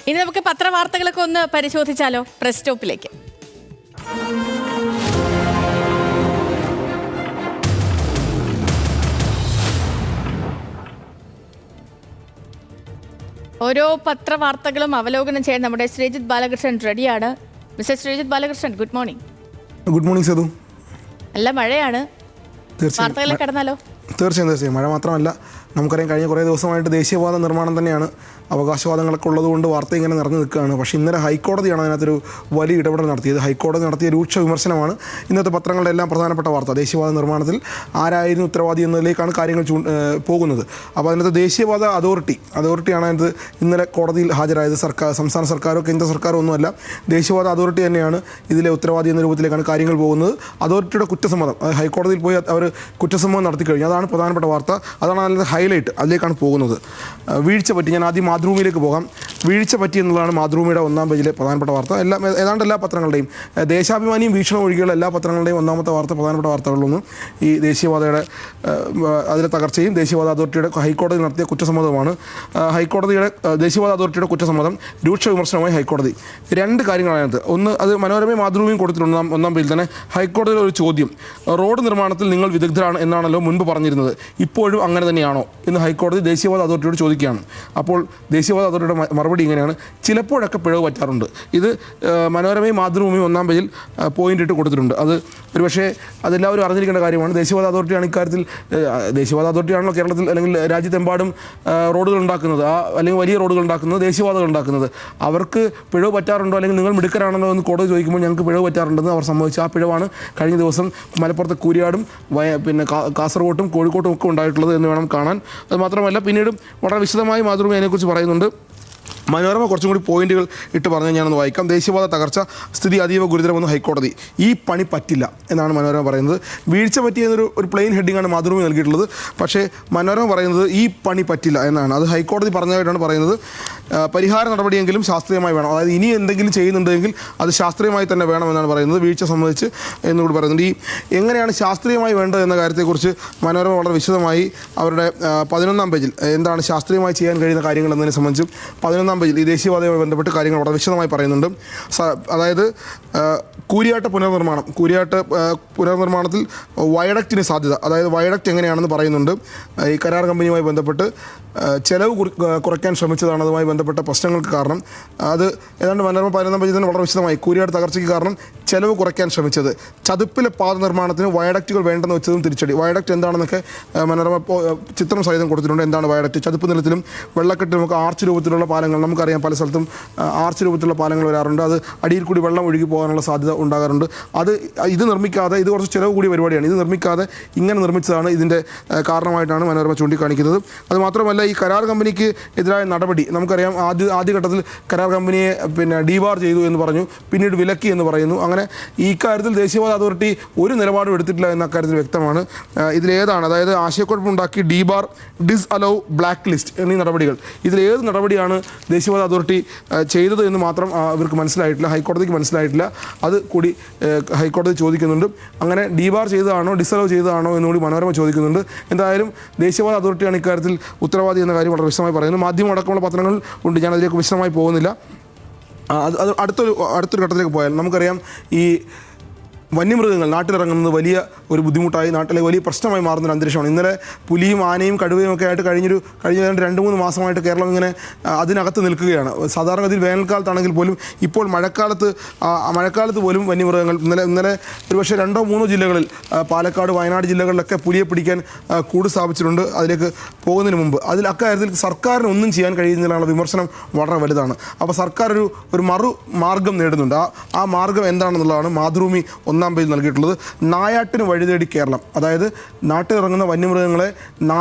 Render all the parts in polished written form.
ഇനി നമുക്ക് പത്രവാർത്തകളൊക്കെ ഒന്ന് പരിശോധിച്ചാലോ? പ്രസ് സ്റ്റോപ്പിലേക്ക്. ഓരോ പത്രവാർത്തകളും അവലോകനം ചെയ്യാൻ നമ്മുടെ ശ്രീജിത്ത് ബാലകൃഷ്ണൻ റെഡിയാണ്. Mister Sreejith Balakrishnan, good morning. Good morning Sethu. നല്ല മഴയാണ്, വാർത്തകളിൽ കടന്നാലോ? തീർച്ചയായും മഴ മാത്രമല്ല, നമുക്കറിയാം കഴിഞ്ഞ കുറേ ദിവസമായിട്ട് ദേശീയപാത നിർമ്മാണം തന്നെയാണ് അവകാശവാദങ്ങളൊക്കെ ഉള്ളതുകൊണ്ട് വാർത്ത ഇങ്ങനെ നിറഞ്ഞു നിൽക്കുകയാണ്. പക്ഷേ ഇന്നലെ ഹൈക്കോടതിയാണ് അതിനകത്തൊരു വലിയ ഇടപെടൽ നടത്തിയത്. ഹൈക്കോടതി നടത്തിയ രൂക്ഷ വിമർശനമാണ് ഇന്നത്തെ പത്രങ്ങളുടെ എല്ലാം പ്രധാനപ്പെട്ട വാർത്ത. ദേശീയപാത നിർമ്മാണത്തിൽ ആരായിരുന്നു ഉത്തരവാദി എന്നതിലേക്കാണ് കാര്യങ്ങൾ പോകുന്നത്. അപ്പോൾ അതിനകത്ത് ദേശീയപാത അതോറിറ്റിയാണ് അതിനകത്ത് ഇന്നലെ കോടതിയിൽ ഹാജരായത്. സംസ്ഥാന സർക്കാരോ കേന്ദ്ര സർക്കാരോ ഒന്നുമല്ല, ദേശീയപാത അതോറിറ്റി തന്നെയാണ് ഇതിലെ ഉത്തരവാദി എന്ന രൂപത്തിലേക്കാണ് കാര്യങ്ങൾ പോകുന്നത്. അതോറിറ്റിയുടെ കുറ്റസമ്മതം, ഹൈക്കോടതിയിൽ പോയി അവർ കുറ്റസമ്മതം നടത്തി കഴിഞ്ഞു. അതാണ് പ്രധാനപ്പെട്ട വാർത്ത, അതാണ് അതിൻ്റെ ഹൈലൈറ്റ്, അതിലേക്കാണ് പോകുന്നത്. വീഴ്ച പറ്റി, ഞാൻ ആദ്യം മാതൃഭൂമിയിലേക്ക് പോകാം. വീഴ്ച പറ്റി എന്നുള്ളതാണ് മാതൃഭൂമിയുടെ ഒന്നാം പേജിലെ പ്രധാനപ്പെട്ട വാർത്ത. ഏതാണ്ട് എല്ലാ പത്രങ്ങളുടെയും, ദേശാഭിമാനിയും വീക്ഷണം ഒഴികെയുള്ള എല്ലാ പത്രങ്ങളുടെയും ഒന്നാമത്തെ വാർത്ത, പ്രധാനപ്പെട്ട വാർത്തകളിലൊന്നും ഈ ദേശീയപാതയുടെ അതിലെ തകർച്ചയും ദേശീയപാത അതോറിറ്റിയുടെ ഹൈക്കോടതി നടത്തിയ കുറ്റസമ്മതവുമാണ്. ദേശീയപാത അതോറിറ്റിയുടെ കുറ്റസമ്മതം രൂക്ഷ വിമർശനമായി ഹൈക്കോടതി. രണ്ട് കാര്യങ്ങളാണ്. ഒന്ന്, അത് മനോരമയും മാതൃഭൂമിയും കൊടുത്തിട്ടുണ്ട് ഒന്നാം പേജിൽ തന്നെ. ഹൈക്കോടതിയിലെ ഒരു ചോദ്യം, റോഡ് നിർമ്മാണത്തിൽ നിങ്ങൾ വിദഗ്ധരാണ് എന്നാണല്ലോ മുൻപ് പറഞ്ഞിരുന്നത്, ഇപ്പോഴും അങ്ങനെ തന്നെയാണോ എന്ന് ഹൈക്കോടതി ദേശീയപാത അതോറിറ്റിയോട് ചോദിക്കുകയാണ്. അപ്പോൾ ദേശീയപാത അതോറിറ്റിയുടെ മറുപടി ഇങ്ങനെയാണ്: ചിലപ്പോഴൊക്കെ പിഴവ് പറ്റാറുണ്ട്. ഇത് മനോരമയും മാതൃഭൂമിയും ഒന്നാം പേജിൽ പോയിന്റ് ഇട്ട് കൊടുത്തിട്ടുണ്ട്. അത് ഒരുപക്ഷേ അതെല്ലാവരും അറിഞ്ഞിരിക്കേണ്ട കാര്യമാണ്. ദേശീയപാത അതോറിറ്റിയാണ് ഇക്കാര്യത്തിൽ, ദേശീയപാത അതോറിറ്റിയാണല്ലോ കേരളത്തിൽ അല്ലെങ്കിൽ രാജ്യത്തെമ്പാടും റോഡുകൾ ഉണ്ടാക്കുന്നത്, അല്ലെങ്കിൽ വലിയ റോഡുകൾ ഉണ്ടാക്കുന്നത്, ദേശീയപാതകൾ ഉണ്ടാക്കുന്നത്. അവർക്ക് പിഴവ് പറ്റാറുണ്ടോ, അല്ലെങ്കിൽ നിങ്ങൾ മിടുക്കരാണല്ലോ എന്ന് കോടതി ചോദിക്കുമ്പോൾ ഞങ്ങൾക്ക് പിഴവ് പറ്റാറുണ്ടെന്ന് അവർ സമ്മതിച്ചു. ആ പിഴവാണ് കഴിഞ്ഞ ദിവസം മലപ്പുറത്തെ കൂരിയാടും പിന്നെ കാസർഗോട്ടും കോഴിക്കോട്ടും ഒക്കെ ഉണ്ടായിട്ടുള്ളത് എന്ന് വേണം കാണാൻ. അത് മാത്രമല്ല, പിന്നീടും വളരെ വിശദമായി മാതൃഭൂമി അതിനെക്കുറിച്ച് പറയുന്നുണ്ട്. മനോരമ കുറച്ചും കൂടി പോയിന്റുകൾ ഇട്ട് പറഞ്ഞാൽ ഞാനൊന്ന് വായിക്കാം. ദേശീയപാത തകർച്ച സ്ഥിതി അതീവ ഗുരുതരമെന്ന് ഹൈക്കോടതി. ഈ പണി പറ്റില്ല എന്നാണ് മനോരമ പറയുന്നത്. വീഴ്ച പറ്റിയെന്നൊരു പ്ലെയിൻ ഹെഡിങ്ങാണ് മാതൃഭൂമി നൽകിയിട്ടുള്ളത്. പക്ഷേ മനോരമ പറയുന്നത് ഈ പണി പറ്റില്ല എന്നാണ്. അത് ഹൈക്കോടതി പറഞ്ഞതായിട്ടാണ് പറയുന്നത്. പരിഹാര നടപടിയെങ്കിലും ശാസ്ത്രീയമായി വേണം, അതായത് ഇനി എന്തെങ്കിലും ചെയ്യുന്നുണ്ടെങ്കിൽ അത് ശാസ്ത്രീയമായി തന്നെ വേണമെന്നാണ് പറയുന്നത്. വീഴ്ച സംബന്ധിച്ച് എന്നുകൂടി പറയുന്നുണ്ട്. ഈ എങ്ങനെയാണ് ശാസ്ത്രീയമായി വേണ്ടത് എന്ന കാര്യത്തെക്കുറിച്ച് മനോരമ വളരെ വിശദമായി അവരുടെ 11-ാം പേജിൽ എന്താണ് ശാസ്ത്രീയമായി ചെയ്യാൻ കഴിയുന്ന കാര്യങ്ങൾ എന്നതിനെ സംബന്ധിച്ചും 11-ാം പേജിൽ ഈ ദേശീയപാതയുമായി ബന്ധപ്പെട്ട് കാര്യങ്ങൾ വളരെ വിശദമായി പറയുന്നുണ്ട്. അതായത് കൂരിയാട്ട് പുനർനിർമ്മാണത്തിൽ വയഡക്റ്റിന് സാധ്യത, അതായത് വയഡക്റ്റ് എങ്ങനെയാണെന്ന് പറയുന്നുണ്ട്. ഈ കരാർ കമ്പനിയുമായി ബന്ധപ്പെട്ട് ചെലവ് കുറയ്ക്കാൻ ശ്രമിച്ചതാണ് അതുമായി ബന്ധപ്പെട്ട പ്രശ്നങ്ങൾക്ക് കാരണം. അത് ഏതാണ്ട് മനോരമ 11-ാം പേജിൽ തന്നെ വളരെ വിശദമായി കൂരിയാട് തകർച്ചയ്ക്ക് കാരണം ചെലവ് കുറയ്ക്കാൻ ശ്രമിച്ചത്, ചതുപ്പിലെ പാത നിർമ്മാണത്തിന് വയഡക്റ്റുകൾ വേണ്ടെന്ന് വെച്ചതും തിരിച്ചടി. വയഡക്റ്റ് എന്താണെന്നൊക്കെ മനോരമ ചിത്രം സഹിതം കൊടുത്തിട്ടുണ്ട്. എന്താണ് വയഡക്റ്റ്? ചതുപ്പ് നിലത്തിലും വെള്ളക്കെട്ടിലുമൊക്കെ ആർച്ച് രൂപത്തിലുള്ള പാലങ്ങൾ, നമുക്കറിയാം പല സ്ഥലത്തും ആർച്ച് രൂപത്തിലുള്ള പാലങ്ങൾ വരാറുണ്ട്. അത് അടിയിൽ കൂടി വെള്ളം ഒഴുകി പോകാനുള്ള സാധ്യത ഉണ്ടാകാറുണ്ട്. ഇത് നിർമ്മിക്കാതെ, ഇത് കുറച്ച് ചിലവ് കൂടിയ പരിപാടിയാണ്, ഇത് നിർമ്മിക്കാതെ ഇങ്ങനെ നിർമ്മിച്ചതാണ് ഇതിൻ്റെ കാരണമായിട്ടാണ് മനോരമ ചൂണ്ടിക്കാണിക്കുന്നത്. അത് മാത്രമല്ല, ഈ കരാർ കമ്പനിക്ക് എതിരായ നടപടി നമുക്കറിയാം. ആദ്യഘട്ടത്തിൽ കരാർ കമ്പനിയെ ഡീബാർ ചെയ്തു എന്ന് പറഞ്ഞു, പിന്നീട് വിലക്കി എന്ന് പറയുന്നു. അങ്ങനെ ഈ കാര്യത്തിൽ ദേശീയപാത അതോറിറ്റി ഒരു നിലപാടും എടുത്തിട്ടില്ല എന്ന കാര്യത്തിൽ വ്യക്തമാണ്. ഇതിലേതാണ്, അതായത് ആശയക്കുഴപ്പമുണ്ടാക്കി ഡീബാർ, ഡിസ്അലൗ, ബ്ലാക്ക് ലിസ്റ്റ് എന്നീ നടപടികൾ, ഇതിലേത് നടപടിയാണ് ദേശീയപാത അതോറിറ്റി ചെയ്തത് എന്ന് മാത്രം ഇവർക്ക് മനസ്സിലായിട്ടില്ല, ഹൈക്കോടതിക്ക് മനസ്സിലായിട്ടില്ല. അത് കൂടി ഹൈക്കോടതി ചോദിക്കുന്നുണ്ട്. അങ്ങനെ ഡീബാർ ചെയ്തതാണോ ഡിസ്അലൗ ചെയ്തതാണോ എന്നുകൂടി മനോരമ ചോദിക്കുന്നുണ്ട്. എന്തായാലും ദേശീയപാത അതോറിറ്റിയാണ് ഇക്കാര്യത്തിൽ ഉത്തരവാദി എന്ന കാര്യം വളരെ വിശദമായി പറയുന്നു. മാധ്യമം അടക്കമുള്ള പത്രങ്ങൾ ഉണ്ട്, ഞാനതിലേക്ക് വിശദമായി പോകുന്നില്ല. അത് അടുത്തൊരു ഘട്ടത്തിലേക്ക് പോയാൽ നമുക്കറിയാം, ഈ വന്യമൃഗങ്ങൾ നാട്ടിലിറങ്ങുന്നത് വലിയ ഒരു ബുദ്ധിമുട്ടായി, നാട്ടിലെ വലിയ പ്രശ്നമായി മാറുന്നൊരു അന്തരീക്ഷമാണ്. ഇന്നലെ പുലിയും ആനയും കടുവയും ഒക്കെ ആയിട്ട് കഴിഞ്ഞ 2-3 മാസമായിട്ട് കേരളം ഇങ്ങനെ അതിനകത്ത് നിൽക്കുകയാണ്. സാധാരണഗതിയിൽ വേനൽക്കാലത്താണെങ്കിൽ പോലും ഇപ്പോൾ മഴക്കാലത്ത് പോലും വന്യമൃഗങ്ങൾ ഇന്നലെ ഒരുപക്ഷെ 2-3 ജില്ലകളിൽ, പാലക്കാട്, വയനാട് ജില്ലകളിലൊക്കെ പുലിയെ പിടിക്കാൻ കൂട് സ്ഥാപിച്ചിട്ടുണ്ട്. അതിലേക്ക് പോകുന്നതിന് മുമ്പ് അക്കാര്യത്തിൽ സർക്കാരിന് ഒന്നും ചെയ്യാൻ കഴിയുന്നതിനുള്ള വിമർശനം വളരെ വലുതാണ്. അപ്പോൾ സർക്കാർ ഒരു മാർഗം നേടുന്നുണ്ട്. ആ മാർഗം എന്താണെന്നുള്ളതാണ് മാതൃഭൂമി 1-ാം പേജിൽ നൽകിയിട്ടുള്ളത്. നായാട്ടിന് വഴിതേടി കേരളം, അതായത് നാട്ടിലിറങ്ങുന്ന വന്യമൃഗങ്ങളെ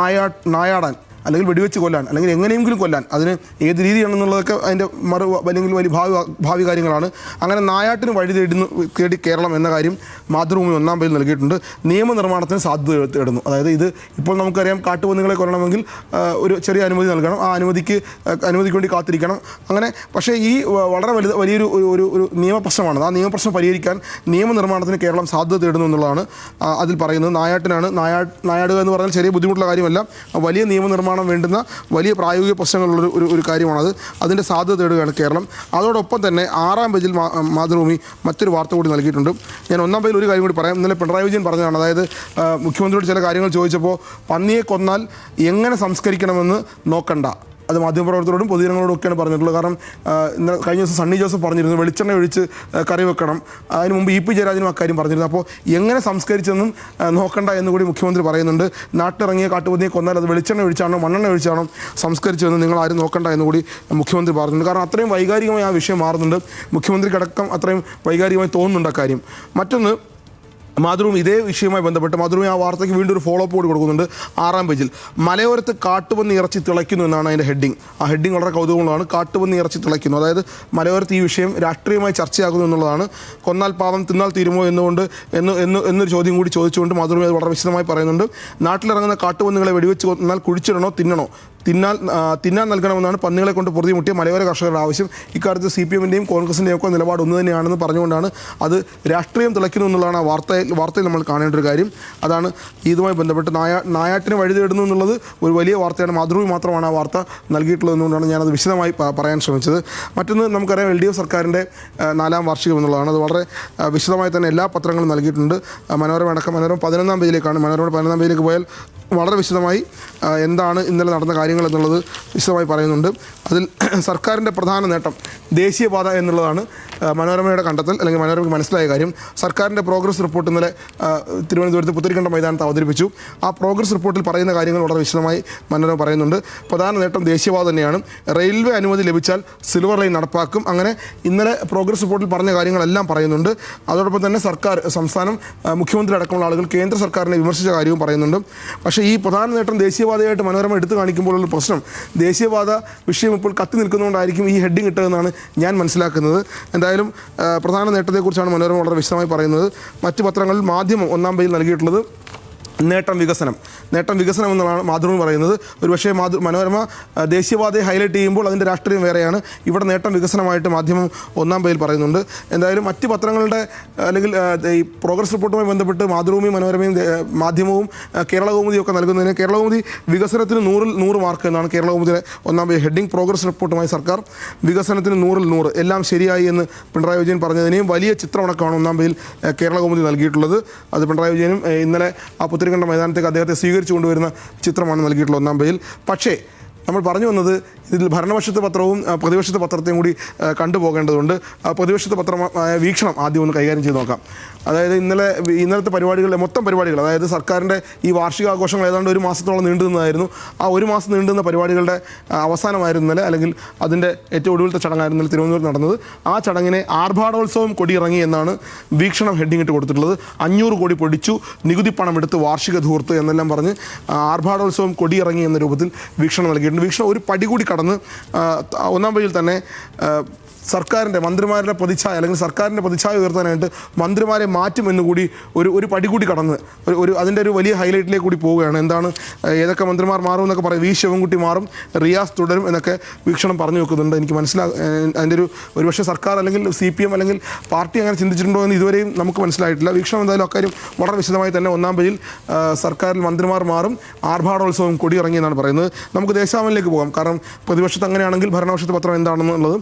നായാടാൻ, അല്ലെങ്കിൽ വെടിവെച്ച് കൊല്ലാൻ, അല്ലെങ്കിൽ എങ്ങനെയെങ്കിലും കൊല്ലാൻ, അതിന് ഏത് രീതിയാണെന്നുള്ളതൊക്കെ അതിൻ്റെ അല്ലെങ്കിൽ വലിയ ഭാവി കാര്യങ്ങളാണ്. അങ്ങനെ നായാട്ടിന് വഴി തേടി കേരളം എന്ന കാര്യം മാതൃഭൂമി 1-ാം പേജിൽ നൽകിയിട്ടുണ്ട്. നിയമനിർമ്മാണത്തിന് സാധ്യത തേടുന്നു. അതായത് ഇത് ഇപ്പോൾ നമുക്കറിയാം, കാട്ടുപന്നികളെ കൊല്ലണമെങ്കിൽ ഒരു ചെറിയ അനുമതി നൽകണം, ആ അനുമതിക്ക് വേണ്ടി കാത്തിരിക്കണം. അങ്ങനെ പക്ഷേ ഈ വളരെ വലിയൊരു ഒരു നിയമപ്രശ്നമാണ്. ആ നിയമപ്രശ്നം പരിഹരിക്കാൻ നിയമനിർമ്മാണത്തിന് കേരളം സാധ്യത തേടുന്നു എന്നുള്ളതാണ് അതിൽ പറയുന്നത്. നായാടുക എന്ന് പറഞ്ഞാൽ ചെറിയ ബുദ്ധിമുട്ടുള്ള കാര്യമല്ല, വലിയ നിയമനിർമ്മാണം നിർമ്മാണം വേണ്ടുന്ന വലിയ പ്രായോഗിക പ്രശ്നങ്ങളുള്ള ഒരു കാര്യമാണത്. അതിൻ്റെ സാധ്യത തേടുകയാണ് കേരളം. അതോടൊപ്പം തന്നെ 6-ാം പേജിൽ മാതൃഭൂമി മറ്റൊരു വാർത്ത കൂടി നൽകിയിട്ടുണ്ട്. ഞാൻ 1-ാം പേജിൽ ഒരു കാര്യം കൂടി പറയാം. ഇന്നലെ പിണറായി വിജയൻ പറഞ്ഞതാണ്, അതായത് മുഖ്യമന്ത്രിയോട് ചില കാര്യങ്ങൾ ചോദിച്ചപ്പോൾ പന്നിയെ കൊന്നാൽ എങ്ങനെ സംസ്കരിക്കണമെന്ന് നോക്കണ്ട, അത് മാധ്യമപ്രവർത്തകരോടും പൊതുജനങ്ങളോടും ഒക്കെയാണ് പറഞ്ഞിട്ടുള്ളത്. കാരണം ഇന്ന് കഴിഞ്ഞ ദിവസം സണ്ണി ജോസഫ് പറഞ്ഞിരുന്നു വെളിച്ചെണ്ണ ഒഴിച്ച് കറി വെക്കണം. അതിന് മുമ്പ് ഇ.പി. ജയരാജനും അക്കാര്യം പറഞ്ഞിരുന്നു. അപ്പോൾ എങ്ങനെ സംസ്കരിച്ചെന്നും നോക്കണ്ട എന്നുകൂടി മുഖ്യമന്ത്രി പറയുന്നുണ്ട്. നാട്ടിലിറങ്ങിയ കാട്ടുപന്നിയെ കൊന്നാൽ അത് വെളിച്ചെണ്ണ ഒഴിച്ചാണോ മണ്ണെണ്ണ ഒഴിച്ചാണോ സംസ്കരിച്ചതെന്ന് നിങ്ങൾ ആരും നോക്കണ്ട എന്നുകൂടി മുഖ്യമന്ത്രി പറഞ്ഞിട്ടുണ്ട്. കാരണം അത്രയും വൈകാരികമായി ആ വിഷയം മാറുന്നുണ്ട്. മുഖ്യമന്ത്രിക്കടക്കം അത്രയും വൈകാരികമായി തോന്നുന്നുണ്ട് അക്കാര്യം. മറ്റൊന്ന്, മാതൃഭൂമി ഇതേ വിഷയവുമായി ബന്ധപ്പെട്ട് മാതൃഭൂമി ആ വാർത്തയ്ക്ക് വീണ്ടും ഒരു ഫോളോ അപ്പ് കൂടി കൊടുക്കുന്നുണ്ട്. 6-ാം പേജിൽ മലയോരത്ത് കാട്ടുപന്നി ഇറച്ചി തിളയ്ക്കുന്നു എന്നാണ് അതിൻ്റെ ഹെഡിങ്. ആ ഹെഡിങ് വളരെ കൗതുകമുള്ളതാണ്. കാട്ടുപന്നി ഇറച്ചി തിളയ്ക്കുന്നു, അതായത് മലയോരത്ത് ഈ വിഷയം രാഷ്ട്രീയമായി ചർച്ചയാകുന്നു എന്നുള്ളതാണ്. കൊന്നാൽ പാവം തിന്നാൽ തീരുമോ എന്നൊരു ചോദ്യം കൂടി ചോദിച്ചുകൊണ്ട് മാതൃഭൂമി അത് വളരെ വിശദമായി പറയുന്നുണ്ട്. നാട്ടിലിറങ്ങുന്ന കാട്ടുപന്നികളെ വെടിവെച്ച് കൊന്നാൽ കുഴിച്ചിടണോ തിന്നണോ, തിന്നാൻ നൽകണമെന്നാണ് പന്നികളെ കൊണ്ട് പൊറുതിമുട്ടിയ മലയോര കർഷകരുടെ ആവശ്യം. ഇക്കാര്യത്തിൽ CPM-ൻ്റെയും കോൺഗ്രസിൻ്റെയും ഒക്കെ നിലപാട് ഒന്ന് തന്നെയാണെന്ന് പറഞ്ഞുകൊണ്ടാണ് അത് രാഷ്ട്രീയം തിളയ്ക്കുന്നു എന്നുള്ളതാണ് ആ വാർത്തയിൽ നമ്മൾ കാണേണ്ട ഒരു കാര്യം. അതാണ് ഇതുമായി ബന്ധപ്പെട്ട് നായാട്ടിന് വഴി തേടുന്നു എന്നുള്ളത് ഒരു വലിയ വാർത്തയാണ്. മാതൃഭൂമി മാത്രമാണ് ആ വാർത്ത നൽകിയിട്ടുള്ളത് എന്നുകൊണ്ടാണ് ഞാനത് വിശദമായി പറയാൻ ശ്രമിച്ചത്. മറ്റൊന്ന്, നമുക്കറിയാം LDF സർക്കാരിൻ്റെ 4-ാം വാർഷികം എന്നുള്ളതാണ്. അത് വളരെ വിശദമായി തന്നെ എല്ലാ പത്രങ്ങളും നൽകിയിട്ടുണ്ട്. മനോരമ അടക്കം. മനോരമ 11-ാം പേജിലേക്കാണ്. മനോരമ 11-ാം പേജിലേക്ക് പോയാൽ വളരെ വിശദമായി എന്താണ് ഇന്നലെ നടന്ന കാര്യങ്ങൾ എന്നുള്ളത് വിശദമായി പറയുന്നുണ്ട്. അതിൽ സർക്കാരിൻ്റെ പ്രധാന നേട്ടം ദേശീയപാത എന്നുള്ളതാണ് മനോരമയുടെ കണ്ടെത്തൽ, അല്ലെങ്കിൽ മനോരമയ്ക്ക് മനസ്സിലായ കാര്യം. സർക്കാരിൻ്റെ പ്രോഗ്രസ് റിപ്പോർട്ട് ഇന്നലെ തിരുവനന്തപുരത്ത് പുത്തരിക്കണ്ടം മൈതാനത്ത് അവതരിപ്പിച്ചു. ആ പ്രോഗ്രസ് റിപ്പോർട്ടിൽ പറയുന്ന കാര്യങ്ങൾ വളരെ വിശദമായി മനോരമ പറയുന്നുണ്ട്. പ്രധാന നേട്ടം ദേശീയപാത തന്നെയാണ്. റെയിൽവേ അനുമതി ലഭിച്ചാൽ സിൽവർ ലൈൻ നടപ്പാക്കും. അങ്ങനെ ഇന്നലെ പ്രോഗ്രസ് റിപ്പോർട്ടിൽ പറഞ്ഞ കാര്യങ്ങളെല്ലാം പറയുന്നുണ്ട്. അതോടൊപ്പം തന്നെ സംസ്ഥാനം മുഖ്യമന്ത്രി അടക്കമുള്ള ആളുകൾ കേന്ദ്ര സർക്കാരിനെ വിമർശിച്ച കാര്യവും പറയുന്നുണ്ട്. പക്ഷേ ഈ പ്രധാന നേട്ടം ദേശീയപാതയായിട്ട് മനോരമ എടുത്തു കാണിക്കുമ്പോഴുള്ള പ്രശ്നം, ദേശീയപാത വിഷയം ഇപ്പോൾ കത്തി നിൽക്കുന്നതുകൊണ്ടായിരിക്കും ഈ ഹെഡിങ് ഇട്ടതെന്നാണ് ഞാൻ മനസ്സിലാക്കുന്നത്. എന്തായാലും പ്രധാന നേട്ടത്തെക്കുറിച്ചാണ് മനോരമ വളരെ വിശദമായി പറയുന്നത്. മറ്റ് പത്രങ്ങളിൽ മാധ്യമം 1-ാം പേജിൽ നൽകിയിട്ടുള്ളത് നേട്ടം വികസനം എന്നുള്ളതാണ് മാതൃഭൂമി പറയുന്നത്. ഒരുപക്ഷേ മനോരമ ദേശീയപാതയെ ഹൈലൈറ്റ് ചെയ്യുമ്പോൾ അതിൻ്റെ രാഷ്ട്രീയം വേറെയാണ്. ഇവിടെ നേട്ടം വികസനമായിട്ട് മാധ്യമം 1-ാം പേജിൽ പറയുന്നുണ്ട്. എന്തായാലും മറ്റ് പത്രങ്ങളുടെ അല്ലെങ്കിൽ ഈ പ്രോഗ്രസ് റിപ്പോർട്ടുമായി ബന്ധപ്പെട്ട് മാതൃഭൂമിയും മനോരമയും മാധ്യമവും കേരളകൗമുദിയും ഒക്കെ നൽകുന്നതിന് കേരളകൗമുദി വികസനത്തിന് 100 മാർക്ക് എന്നാണ് കേരളകൗമുദിയുടെ 1-ാം പേജ് ഹെഡിങ്. പ്രോഗ്രസ് റിപ്പോർട്ടുമായി സർക്കാർ വികസനത്തിന് 100 എല്ലാം ശരിയായി എന്ന് പിണറായി വിജയൻ പറഞ്ഞതിനെയും വലിയ ചിത്രമടക്കമാണ് 1-ാം പേജിൽ കേരളകൗമുദി നൽകിയിട്ടുള്ളത്. അത് പിണറായി വിജയനും ഇന്നലെ ആ പുത്തരിക്കണ്ടം മൈതാനത്തേക്ക് അദ്ദേഹത്തെ സ്വീകരിച്ചു കൊണ്ടുവരുന്ന ചിത്രമാണ് നൽകിയിട്ടുള്ളത് 1-ാം പേജിൽ. പക്ഷേ നമ്മൾ പറഞ്ഞു വന്നത് ഇതിൽ ഭരണപക്ഷത്തെ പത്രവും പ്രതിപക്ഷത്തെ പത്രത്തെയും കൂടി കണ്ടുപോകേണ്ടതുണ്ട്. പ്രതിപക്ഷത്തെ പത്രമായ വീക്ഷണം ആദ്യം ഒന്ന് കൈകാര്യം ചെയ്ത് നോക്കാം. അതായത് ഇന്നലത്തെ പരിപാടികളുടെ മൊത്തം പരിപാടികൾ, അതായത് സർക്കാരിൻ്റെ ഈ വാർഷികാഘോഷങ്ങൾ ഏതാണ്ട് 1 മാസത്തോളം നീണ്ടു നിന്നതായിരുന്നു. ആ 1 മാസം നീണ്ടുന്ന പരിപാടികളുടെ അവസാനമായിരുന്നു ഇന്നലെ, അല്ലെങ്കിൽ അതിൻ്റെ ഏറ്റവും ഒടുവിലത്തെ ചടങ്ങായിരുന്നു ഇന്നലെ തിരുവനന്തപുരത്ത് നടന്നത്. ആ ചടങ്ങിനെ ആർഭാടോത്സവം കൊടിയിറങ്ങി എന്നാണ് വീക്ഷണം ഹെഡിങ് ഇട്ട് കൊടുത്തിട്ടുള്ളത്. 500 കോടി പൊടിച്ചു, നികുതി പണം എടുത്ത് വാർഷിക ധൂർത്ത് എന്നെല്ലാം പറഞ്ഞ് ആർഭാടോത്സവം കൊടിയിറങ്ങി എന്ന രൂപത്തിൽ വീക്ഷണം നൽകിയിട്ടുണ്ട്. വീക്ഷണം ഒരു പടി കൂടി കടന്ന് 1-ാം പേജിൽ തന്നെ സർക്കാരിൻ്റെ മന്ത്രിമാരുടെ പ്രതിച്ഛായ, അല്ലെങ്കിൽ സർക്കാരിൻ്റെ പ്രതിച്ഛായ ഉയർത്താനായിട്ട് മന്ത്രിമാരെ മാറ്റുമെന്നുകൂടി ഒരു പടി കൂടി കടന്ന് അതിൻ്റെ ഒരു വലിയ ഹൈലൈറ്റിലേക്ക് കൂടി പോവുകയാണ്. എന്താണ്, ഏതൊക്കെ മന്ത്രിമാർ മാറും എന്നൊക്കെ പറയും. വി ശിവൻകുട്ടി മാറും, റിയാസ് തുടരും എന്നൊക്കെ വീക്ഷണം പറഞ്ഞു വെക്കുന്നുണ്ട്. എനിക്ക് അതിൻ്റെ ഒരുപക്ഷെ സർക്കാർ അല്ലെങ്കിൽ CPM അല്ലെങ്കിൽ പാർട്ടി അങ്ങനെ ചിന്തിച്ചിട്ടുണ്ടോ എന്ന് ഇതുവരെയും നമുക്ക് മനസ്സിലായിട്ടില്ല. വീക്ഷണം എന്തായാലും അക്കാര്യം വളരെ വിശദമായി തന്നെ 1-ാം പേജിൽ സർക്കാരിൽ മന്ത്രിമാർ മാറും, ആർഭാടോത്സവം കൊടിയിറങ്ങി എന്നാണ് പറയുന്നത്. നമുക്ക് ദേശാഭിമാനിയിലേക്ക് പോകാം. കാരണം പ്രതിപക്ഷത്ത് അങ്ങനെയാണെങ്കിൽ ഭരണപക്ഷത്തെ പത്രം എന്താണെന്നുള്ളത്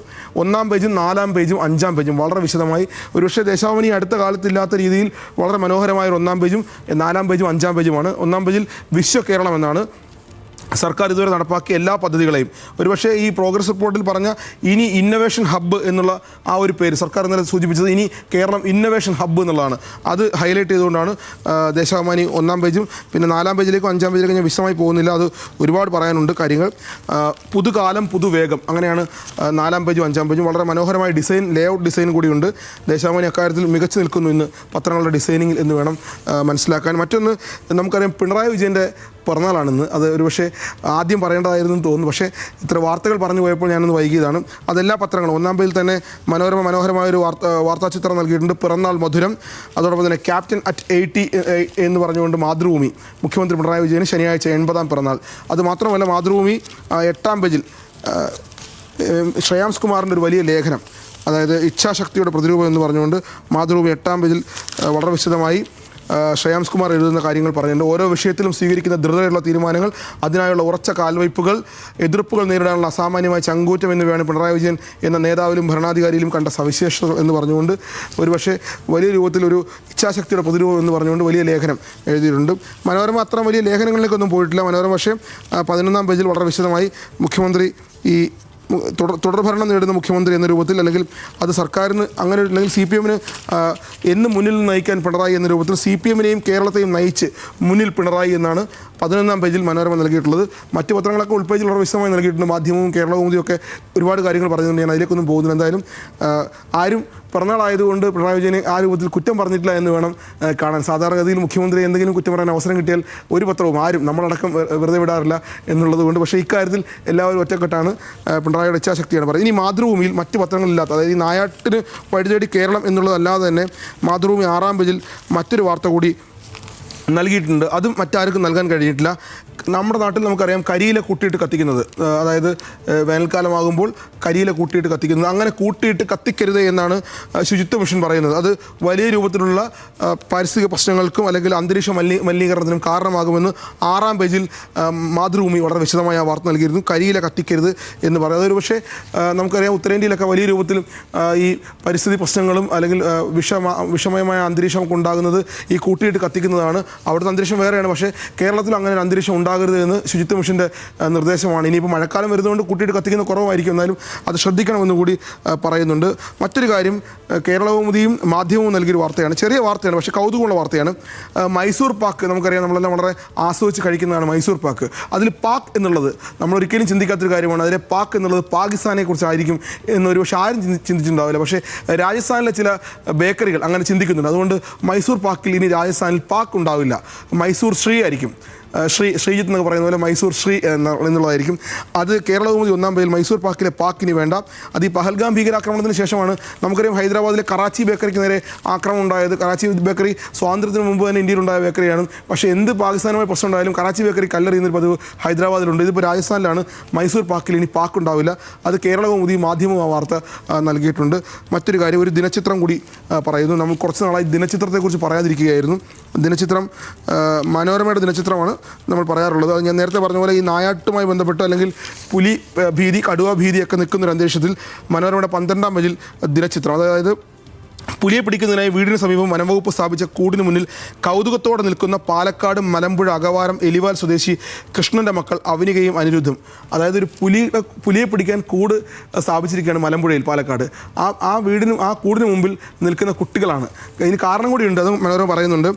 1-ാം പേജും 4-ാം പേജും 5-ാം പേജും വളരെ വിശദമായി, ഒരുപക്ഷെ ദേശാഭിമാനി അടുത്ത കാലത്തില്ലാത്ത രീതിയിൽ വളരെ മനോഹരമായ 1-ാം പേജും 4-ാം പേജും 5-ാം പേജുമാണ്. 1-ാം പേജിൽ വിശ്വകേരളം എന്നാണ് സർക്കാർ ഇതുവരെ നടപ്പാക്കിയ എല്ലാ പദ്ധതികളെയും. ഒരുപക്ഷേ ഈ പ്രോഗ്രസ് റിപ്പോർട്ടിൽ പറഞ്ഞ ഇനി ഇന്നൊവേഷൻ ഹബ്ബ് എന്നുള്ള ആ ഒരു പേര് സർക്കാർ ഇന്നലെ സൂചിപ്പിച്ചത് ഇനി കേരളം ഇന്നൊവേഷൻ ഹബ്ബ് എന്നുള്ളതാണ്. അത് ഹൈലൈറ്റ് ചെയ്തുകൊണ്ടാണ് ദേശാഭിമാനി 1-ാം പേജും പിന്നെ 4-ാം പേജിലേക്കും 5-ാം പേജിലേക്കും ഞാൻ വിശദമായി പോകുന്നില്ല. അത് ഒരുപാട് പറയാനുണ്ട് കാര്യങ്ങൾ. പുതുകാലം പുതുവേഗം, അങ്ങനെയാണ് 4-ാം പേജും 5-ാം പേജും. വളരെ മനോഹരമായ ഡിസൈൻ, ലേഔട്ട് ഡിസൈൻ കൂടിയുണ്ട്. ദേശാഭിമാനി അക്കാര്യത്തിൽ മികച്ചു നിൽക്കുന്നു ഇന്ന് പത്രങ്ങളുടെ ഡിസൈനിങ്ങിൽ എന്ന് വേണം മനസ്സിലാക്കാൻ. മറ്റൊന്ന്, നമുക്കറിയാം പിണറായി വിജയൻ്റെ പിറന്നാളാണെന്ന്. അത് ഒരുപക്ഷെ ആദ്യം പറയേണ്ടതായിരുന്നു എന്ന് തോന്നുന്നു. പക്ഷേ ഇത്ര വാർത്തകൾ പറഞ്ഞു പോയപ്പോൾ ഞാനൊന്ന് വൈകിയതാണ്. അതെല്ലാ പത്രങ്ങളും 1-ാം പേജിൽ തന്നെ മനോഹരമായൊരു വാർത്താചിത്രം നൽകിയിട്ടുണ്ട്. പിറന്നാൾ മധുരം. അതോടൊപ്പം തന്നെ ക്യാപ്റ്റൻ അറ്റ് 80 എന്ന് പറഞ്ഞുകൊണ്ട് മാതൃഭൂമി മുഖ്യമന്ത്രി പിണറായി വിജയന് ശനിയാഴ്ച 80-ാം പിറന്നാൾ. അതുമാത്രമല്ല മാതൃഭൂമി 8-ാം പേജിൽ ശ്രേയാംസ് കുമാറിൻ്റെ ഒരു വലിയ ലേഖനം, അതായത് ഇച്ഛാശക്തിയുടെ പ്രതിരൂപം എന്ന് പറഞ്ഞുകൊണ്ട് മാതൃഭൂമി 8-ാം പേജിൽ വളരെ വിശദമായി ശ്രേയാംസ് കുമാർ എഴുതുന്ന കാര്യങ്ങൾ പറഞ്ഞിട്ടുണ്ട്. ഓരോ വിഷയത്തിലും സ്വീകരിക്കുന്ന ധൃതയുള്ള തീരുമാനങ്ങൾ, അതിനായുള്ള ഉറച്ച കാൽവയ്പ്പുകൾ, എതിർപ്പുകൾ നേരിടാനുള്ള അസാമാന്യമായ ചങ്കൂറ്റം എന്നിവയാണ് പിണറായി വിജയൻ എന്ന നേതാവിലും ഭരണാധികാരിയിലും കണ്ട സവിശേഷത എന്ന് പറഞ്ഞുകൊണ്ട് ഒരുപക്ഷെ വലിയ രൂപത്തിലൊരു ഇച്ഛാശക്തിയുടെ പ്രതിരൂപം എന്ന് പറഞ്ഞുകൊണ്ട് വലിയ ലേഖനം എഴുതിയിട്ടുണ്ട്. മനോരമ അത്ര വലിയ ലേഖനങ്ങളിലേക്കൊന്നും പോയിട്ടില്ല. മനോരമ പക്ഷേ 11-ാം പേജിൽ വളരെ വിശദമായി മുഖ്യമന്ത്രി ഈ തുടർഭരണം നേടുന്ന മുഖ്യമന്ത്രി എന്ന രൂപത്തിൽ, അല്ലെങ്കിൽ അത് സർക്കാരിന് അങ്ങനെ, അല്ലെങ്കിൽ CPM-ന് എന്ന് മുന്നിൽ നയിക്കാൻ പിണറായി എന്ന രൂപത്തിൽ CPM-നെയും കേരളത്തെയും നയിച്ച് മുന്നിൽ പിണറായി എന്നാണ് 11-ാം പേജിൽ മനോരമ നൽകിയിട്ടുള്ളത്. മറ്റ് പത്രങ്ങളൊക്കെ ഉൾപേജിൽ വളരെ വിശദമായി നൽകിയിട്ടുണ്ട്. മാധ്യമവും കേരളകൗമുദിയും ഒക്കെ ഒരുപാട് കാര്യങ്ങൾ പറഞ്ഞിട്ടുണ്ട്. ഞാൻ അതിലേക്കൊന്നും പോകുന്നില്ല. എന്തായാലും ആരും പിറന്നാളായതുകൊണ്ട് പിണറായി വിജയനെ ആ രൂപത്തിൽ കുറ്റം പറഞ്ഞിട്ടില്ല എന്ന് വേണം കാണാൻ. സാധാരണഗതിയിൽ മുഖ്യമന്ത്രി എന്തെങ്കിലും കുറ്റം പറയാൻ അവസരം കിട്ടിയാൽ ഒരു പത്രവും ആരും നമ്മളടക്കം വെറുതെ വിടാറില്ല എന്നുള്ളത് കൊണ്ട്. പക്ഷേ ഇക്കാര്യത്തിൽ എല്ലാവരും ഒറ്റക്കെട്ടാണ്. പിണറായിയുടെ ഇച്ഛാശക്തിയാണ് പറയുന്നത്. ഇനി മാതൃഭൂമിയിൽ മറ്റ് പത്രങ്ങളില്ലാത്ത, അതായത് ഈ നായാട്ടിന് വഴിതേടി കേരളം എന്നുള്ളതല്ലാതെ തന്നെ മാതൃഭൂമി 6-ാം പേജിൽ മറ്റൊരു വാർത്ത കൂടി നൽകിയിട്ടുണ്ട്. അതും മറ്റാർക്കും നൽകാൻ കഴിഞ്ഞിട്ടില്ല. നമ്മുടെ നാട്ടിൽ നമുക്കറിയാം കരിയില കൂട്ടിയിട്ട് കത്തിക്കുന്നത്, അതായത് വേനൽക്കാലമാകുമ്പോൾ കരിയില കൂട്ടിയിട്ട് കത്തിക്കുന്നത്. അങ്ങനെ കൂട്ടിയിട്ട് കത്തിക്കരുത് എന്നാണ് ശുചിത്വ മിഷൻ പറയുന്നത്. അത് വലിയ രൂപത്തിലുള്ള പാരിസ്ഥിതിക പ്രശ്നങ്ങൾക്കും അല്ലെങ്കിൽ അന്തരീക്ഷ മലിനീകരണത്തിനും കാരണമാകുമെന്ന് 6-ാം പേജിൽ മാതൃഭൂമി വളരെ വിശദമായ വാർത്ത നൽകിയിരുന്നു. കരിയില കത്തിക്കരുത് എന്ന് പറയുന്നത് അതൊരു പക്ഷേ നമുക്കറിയാം ഉത്തരേന്ത്യയിലൊക്കെ വലിയ രൂപത്തിൽ ഈ പരിസ്ഥിതി പ്രശ്നങ്ങളും അല്ലെങ്കിൽ വിഷമയമായ അന്തരീക്ഷം ഉണ്ടാകുന്നത് ഈ കൂട്ടിയിട്ട് കത്തിക്കുന്നതാണ്. അവിടുത്തെ അന്തരീക്ഷം വേറെയാണ്. പക്ഷേ കേരളത്തിൽ അങ്ങനെ ഒരു അന്തരീക്ഷം ഉണ്ടാകരുത് എന്ന് ശുചിത്വ മിഷൻ്റെ നിർദ്ദേശമാണ്. ഇനിയിപ്പോൾ മഴക്കാലം വരുന്നതുകൊണ്ട് കൂട്ടിയിട്ട് കത്തിക്കുന്ന കുറവായിരിക്കും, എന്നാലും അത് ശ്രദ്ധിക്കണമെന്ന് കൂടി പറയുന്നുണ്ട്. മറ്റൊരു കാര്യം, കേരളകൗമുദിയും മാധ്യമവും നൽകിയൊരു വാർത്തയാണ്. ചെറിയ വാർത്തയാണ്, പക്ഷേ കൗതുകമുള്ള വാർത്തയാണ്. മൈസൂർ പാക്ക് നമുക്കറിയാം, നമ്മളെല്ലാം വളരെ ആസ്വദിച്ച് കഴിക്കുന്നതാണ് മൈസൂർ പാക്ക്. അതിൽ പാക്ക് എന്നുള്ളത് നമ്മളൊരിക്കലും ചിന്തിക്കാത്തൊരു കാര്യമാണ്. അതിലെ പാക്ക് എന്നുള്ളത് പാകിസ്ഥാനെ കുറിച്ചായിരിക്കും എന്നൊരു പക്ഷേ ആരും ചിന്തിച്ചിട്ടുണ്ടാവില്ല. പക്ഷേ രാജസ്ഥാനിലെ ചില ബേക്കറികൾ അങ്ങനെ ചിന്തിക്കുന്നുണ്ട്. അതുകൊണ്ട് മൈസൂർ പാക്കിൽ ഇനി രാജസ്ഥാനിൽ പാക്ക് ഉണ്ടാവില്ല, മൈസൂർ ശ്രീ ആയിരിക്കും. ശ്രീജിത്ത് എന്നൊക്കെ പറയുന്ന പോലെ മൈസൂർ ശ്രീ എന്നുള്ളതായിരിക്കും. അത് കേരളകൗമുദി 1-ാം പേജിൽ മൈസൂർ പാക്കിലെ പാക്കിന് വേണ്ട. അത് ഈ പഹൽഗാം ഭീകരാക്രമണത്തിന് ശേഷമാണ്. നമുക്കറിയാം ഹൈദരാബാദിലെ കറാച്ചി ബേക്കറിക്ക് നേരെ ആക്രമണം ഉണ്ടായത്. കറാച്ചി ബേക്കറി സ്വാതന്ത്ര്യത്തിന് മുമ്പ് തന്നെ ഇന്ത്യയിലുണ്ടായ ബേക്കറിയാണ്. പക്ഷേ എന്ത് പാകിസ്ഥാനുമായി പ്രശ്നം ഉണ്ടായാലും കറാച്ചി ബേക്കറി കല്ലെറിയുന്നൊരു പതിവ് ഹൈദരാബാദിലുണ്ട്. ഇതിപ്പോൾ രാജസ്ഥാനിലാണ്. മൈസൂർ പാക്കിൽ ഇനി പാക്കുണ്ടാവില്ല. അത് കേരളകൗമുദി മാധ്യമവും ആ വാർത്ത നൽകിയിട്ടുണ്ട്. മറ്റൊരു കാര്യം, ഒരു ദിനചിത്രം കൂടി പറയുന്നു. നമ്മൾ കുറച്ച് നാളായി ദിനചിത്രത്തെക്കുറിച്ച് പറയാതിരിക്കുകയായിരുന്നു. ദിനചിത്രം മനോരമയുടെ ദിനചിത്രമാണ് നമ്മൾ പറയാറുള്ളത്. അത് ഞാൻ നേരത്തെ പറഞ്ഞ പോലെ ഈ നായാട്ടുമായി ബന്ധപ്പെട്ട് അല്ലെങ്കിൽ പുലി ഭീതി, കടുവ ഭീതിയൊക്കെ നിൽക്കുന്നൊരു അന്തരീക്ഷത്തിൽ മനോരമയുടെ 12-ാം പേജിൽ ദിനചിത്രം, അതായത് പുലിയെ പിടിക്കുന്നതിനായി വീടിന് സമീപം വനംവകുപ്പ് സ്ഥാപിച്ച കൂടിന് മുന്നിൽ കൗതുകത്തോടെ നിൽക്കുന്ന പാലക്കാട് മലമ്പുഴ അകവാരം എലിവാൽ സ്വദേശി കൃഷ്ണൻ്റെ മക്കൾ അവനികയും അനിരുദ്ധും. അതായത് ഒരു പുലിയെ പിടിക്കാൻ കൂട് സ്ഥാപിച്ചിരിക്കുകയാണ് മലമ്പുഴയിൽ, പാലക്കാട്. ആ കൂടിന് മുമ്പിൽ നിൽക്കുന്ന കുട്ടികളാണ്. ഇതിന് കാരണം കൂടിയുണ്ട്, അത് മനോരമ പറയുന്നുണ്ട്.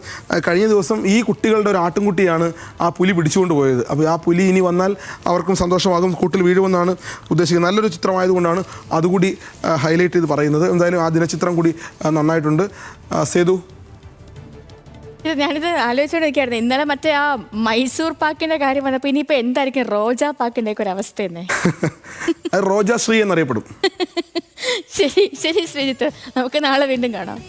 കഴിഞ്ഞ ദിവസം ഈ കുട്ടികളുടെ ഒരു ആട്ടിൻകുട്ടിയാണ് ആ പുലി പിടിച്ചുകൊണ്ട് പോയത്. അപ്പോൾ ആ പുലി ഇനി വന്നാൽ അവർക്കും സന്തോഷമാകും, കൂട്ടിൽ വീഴുമെന്നാണ് ഉദ്ദേശിക്കുന്നത്. നല്ലൊരു ചിത്രമായതുകൊണ്ടാണ് അതുകൂടി ഹൈലൈറ്റ് ചെയ്ത് പറയുന്നത്. എന്തായാലും ആ ദിനചിത്രം കൂടി നന്നായിട്ടുണ്ട്. സേതു, ഞാനിത് ആലോചിച്ചോണ്ടിരിക്കുകയായിരുന്നു. ഇന്നലെ മറ്റേ ആ മൈസൂർ പാക്കിന്റെ കാര്യം വന്നപ്പോൾ ഇനിയിപ്പോൾ എന്തായിരിക്കും റോജാ പാക്കിന്റെ ഒക്കെ ഒരു അവസ്ഥ തന്നെ? റോജാ ശ്രീ എന്നറിയപ്പെടും. ശരി ശരി ശ്രീജിത്ത്, നമുക്ക് നാളെ വീണ്ടും കാണാം.